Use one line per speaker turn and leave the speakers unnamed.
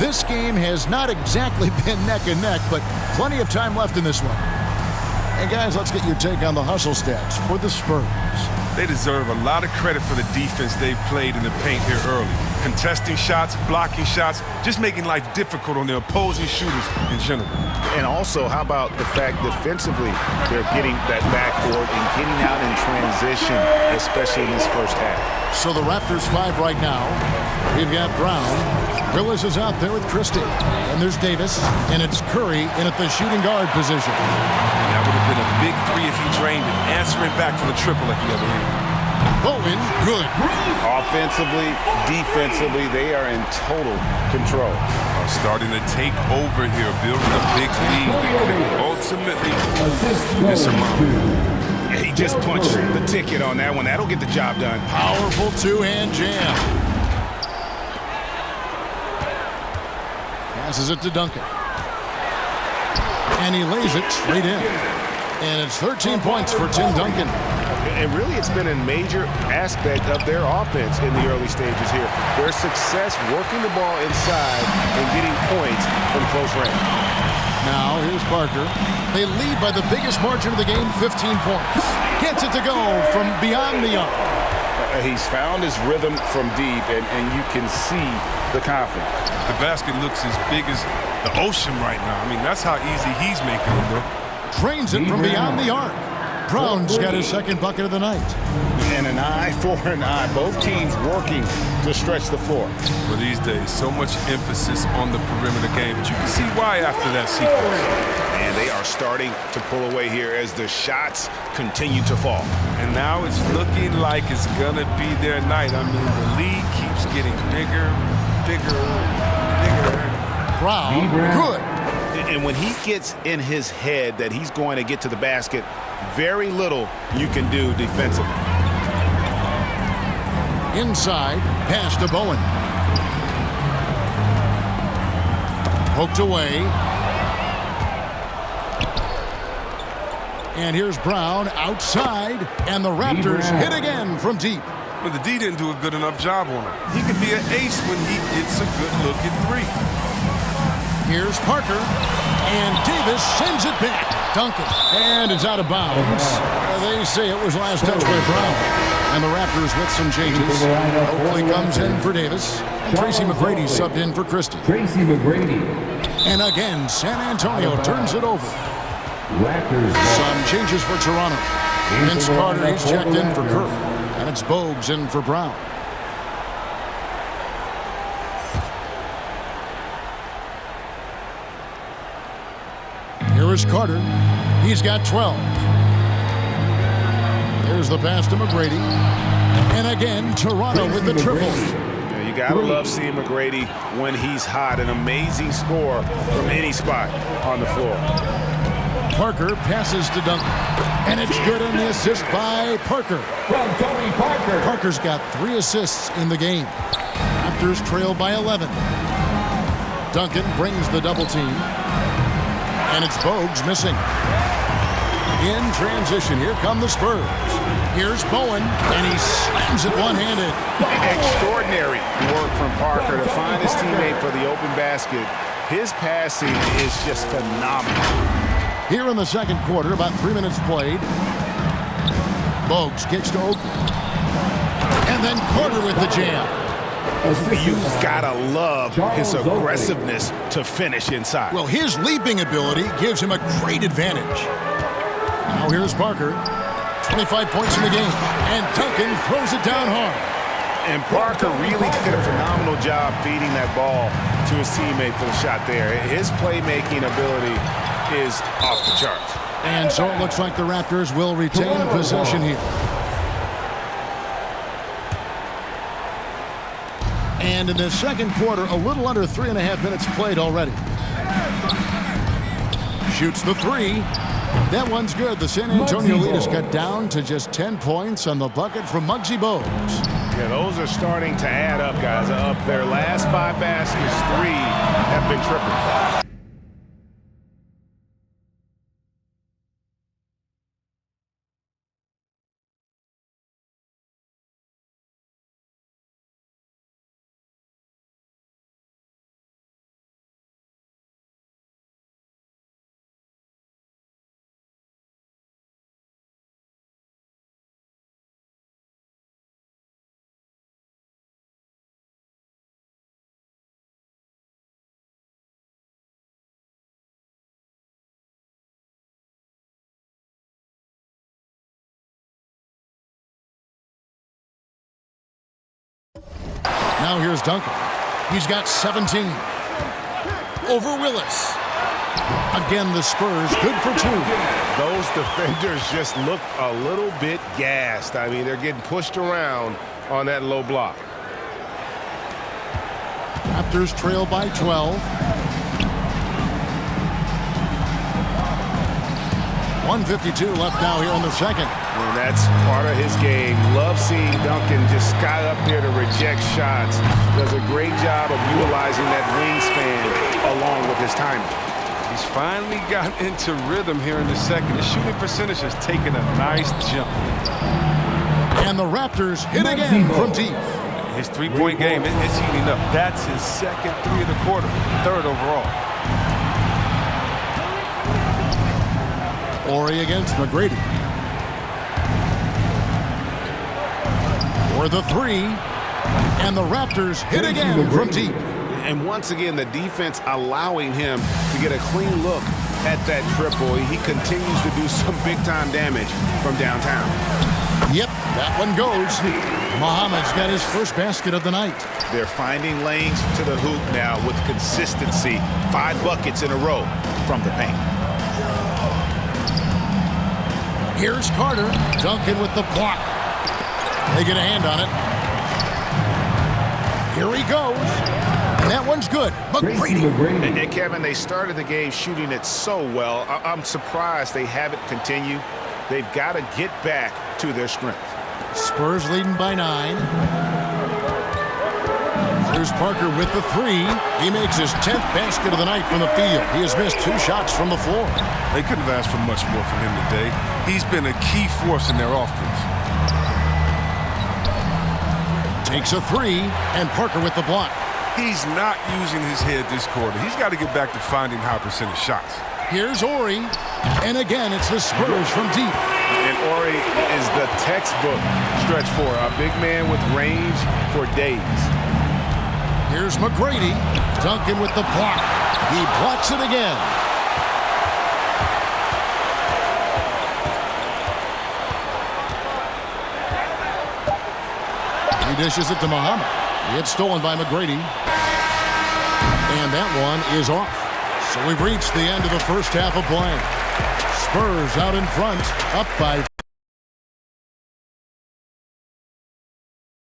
This game has not exactly been neck and neck, but plenty of time left in this one. And guys, let's get your take on the hustle stats for the Spurs.
They deserve a lot of credit for the defense they've played in the paint here early. Contesting shots, blocking shots, just making life difficult on the opposing shooters in general.
And also, how about the fact defensively, they're getting that backboard and getting out in transition, especially in this first half.
So the Raptors 5 right now. We've got Brown. Willis is out there with Christie. And there's Davis. And it's Curry in at the shooting guard position.
That would have been a big three if he drained it, answering back for the triple at the other end.
Bowen, good.
Offensively, defensively, they are in total control.
Starting to take over here, building a big lead that could ultimately be surmountable.
Yeah, he just punched the ticket on that one. That'll get the job done.
Powerful two-hand jam. Passes it to Duncan. And he lays it straight in. And it's 13 points for Tim Duncan.
And really, it's been a major aspect of their offense in the early stages here. Their success working the ball inside and getting points from close range.
Now, here's Parker. They lead by the biggest margin of the game, 15 points. Gets it to go from beyond the arc.
He's found his rhythm from deep, and you can see the confidence.
The basket looks as big as the ocean right now. I mean, that's how easy he's making it look.
Drains it from beyond the arc. Brown's got his second bucket of the night.
And an eye for an eye. Both teams working to stretch the floor.
Well, these days, so much emphasis on the perimeter game, but you can see why after that sequence.
And they are starting to pull away here as the shots continue to fall.
And now it's looking like it's going to be their night. I mean, the lead keeps getting bigger, bigger, bigger.
Brown, good.
And when he gets in his head that he's going to get to the basket, very little you can do defensively.
Inside, pass to Bowen. Poked away. And here's Brown outside, and the Raptors hit again from deep.
But the D didn't do a good enough job on him. He could be an ace when he gets a good look at three.
Here's Parker, and Davis sends it back. Duncan, and it's out of bounds. They say it was last touch by Brown. And the Raptors with some changes. Oakley comes in for Davis. And Tracy McGrady subbed in for Christie.
Tracy McGrady.
And again, San Antonio turns it over.
Raptors.
Some changes for Toronto. Vince Carter, he's checked in for Curry. And it's Bogues in for Brown. Here is Carter. He's got 12. There's the pass to McGrady. And again, Toronto with the triple.
Yeah, you got to love seeing McGrady when he's hot. An amazing score from any spot on the floor.
Parker passes to Duncan. And it's good on the assist by Parker.
From Tony Parker.
Parker's got 3 assists in the game. Raptors trail by 11. Duncan brings the double team. And it's Bogues missing. In transition, here come the Spurs. Here's Bowen, and he slams it one-handed.
Extraordinary work from Parker to find his teammate for the open basket. His passing is just phenomenal.
Here in the second quarter, about 3 minutes played. Bogues kicks to Oakley. And then Carter with the jam.
You've got to love his aggressiveness to finish inside.
Well, his leaping ability gives him a great advantage. Now here's Parker. 25 points in the game. And Duncan throws it down hard.
And Parker really did a phenomenal job feeding that ball to his teammate for the shot there. His playmaking ability is off the charts.
And so it looks like the Raptors will retain possession here. And in the second quarter, a little under 3.5 minutes played already. Shoots the three. That one's good. The San Antonio lead is cut down to just 10 points on the bucket from Muggsy Bogues.
Yeah, those are starting to add up, guys. Up their last 5 baskets, 3 have been tripled.
Now here's Duncan. He's got 17. Over Willis. Again, the Spurs good for 2.
Those defenders just look a little bit gassed. I mean, they're getting pushed around on that low block.
Raptors trail by 12. 1:52 left now here in the second.
And that's part of his game. Love seeing Duncan just sky up there to reject shots. Does a great job of utilizing that wingspan along with his timing.
He's finally gotten into rhythm here in the second. His shooting percentage has taken a nice jump.
And the Raptors hit again from deep.
His three-point game is heating up. That's his second three of the quarter, third overall.
Horry against McGrady. For the 3. And the Raptors hit again from deep.
And once again, the defense allowing him to get a clean look at that triple. He continues to do some big-time damage from downtown.
Yep, that one goes. Muhammad's got his first basket of the night.
They're finding lanes to the hoop now with consistency. 5 buckets in a row from the paint.
Here's Carter. Duncan with the block. They get a hand on it. Here he goes. And that one's good. McGrady.
And Kevin, they started the game shooting it so well. I'm surprised they haven't continued. They've got to get back to their strength.
Spurs leading by 9. Here's Parker with the 3. He makes his 10th basket of the night from the field. He has missed 2 shots from the floor.
They couldn't have asked for much more from him today. He's been a key force in their offense.
Takes a 3, and Parker with the block.
He's not using his head this quarter. He's got to get back to finding high percentage shots.
Here's Horry, and again it's the Spurs from deep.
And Horry is the textbook stretch four, a big man with range for days.
Here's McGrady. Duncan with the block. He blocks it again. He dishes it to Muhammad. It's stolen by McGrady. And that one is off. So we've reached the end of the first half of play. Spurs out in front, up by